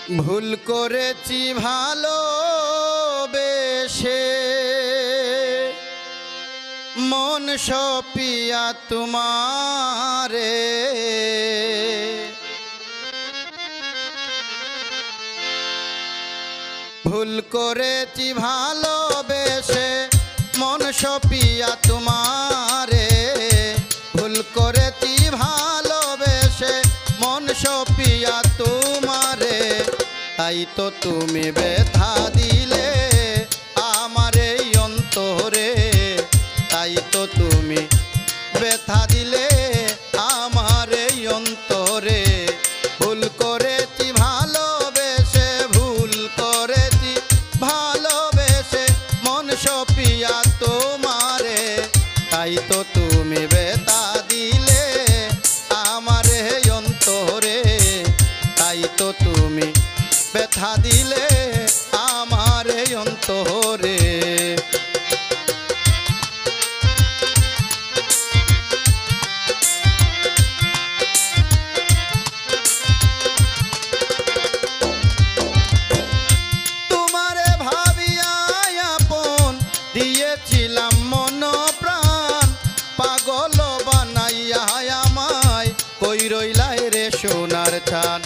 ভুল করেছি ভালোবেসে মন সপিয়া তোমারে, ভুল করেছি ভালোবেসে মন সপিয়া তোমারে, ভুল করেছি ভালোবেসে মন সপিয়া তোমারে, তাই তো তুমি ব্যথা দিলে আমার এই অন্তরে, তাই তো তুমি ব্যথা দিলে আমার এই অন্তরে। ভুল করেছি ভালোবেসে, ভুল করেছি ভালোবেসে মন সপিয়া তোমারে, তাই তো তুমি ব্যথা দিলে আমার এই অন্তরে, তাই তো তুমি ব্যথা দিলে আমার এই অন্তরে। তোমারে ভাবিয়া আপন দিয়েছিলাম মন প্রাণ, পাগল বানাইয়া আমায় কই রইলাই রে সোনার চাঁদ।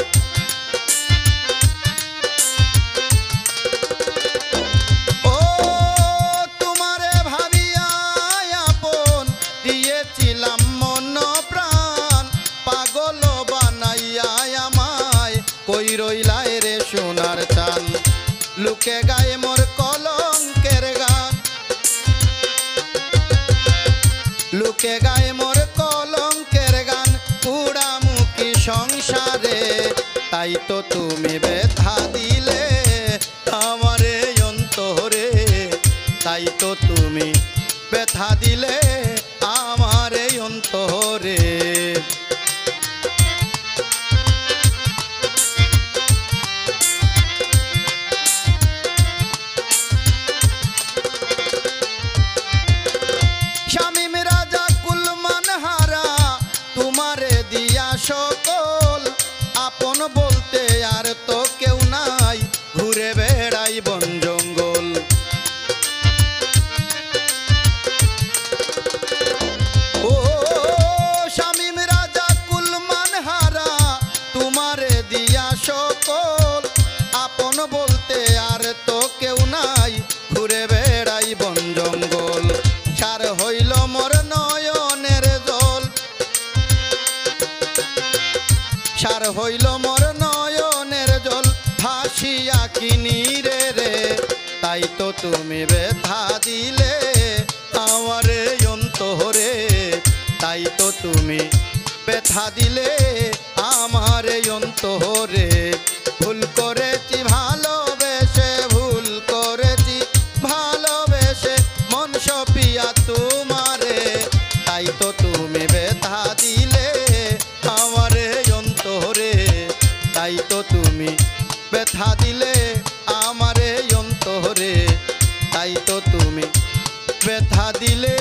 কই রইলাই রে সোনার চান, লুকে গায়ে মোর কলঙ্কের গান, লুকে গায়ে মোর কলঙ্কের গান, পুড়ামুখী সংসারে, তাই তো তুমি ব্যথা দিলে আমার এই অন্তরে, তাই তো তুমি ব্যথা দিলে আমার এই অন্তরে। সকল আপন বলতে আর তো কেউ নাই, ঘুরে বেড়াই বন জঙ্গল। ও শামীম রাজা কুলমান হারা, তোমারে দিয়া সকল আপন বলতে আর তো কেউ নাই, ঘুরে বেড়াই বন জঙ্গল। সার হইল মোর নয়নের জল, সার হইল মোর নয়নের জল, ভাসিয়া কি নীরে রে, তাই তো তুমি ব্যথা দিলে আমার এই অন্তরে, তাই তো তুমি ব্যথা দিলে আমার এই অন্তরে। ভুল করেছি ভালোবেসে, ভুল করেছি ভালোবেসে মন সপিয়া তোমারে, তাই তো তুমি ব্যথা দিলে আমার এই অন্তরে, তাই তো তুমি ব্যথা দিলে আমার এই অন্তরে, তাই তো তুমি ব্যথা দিলে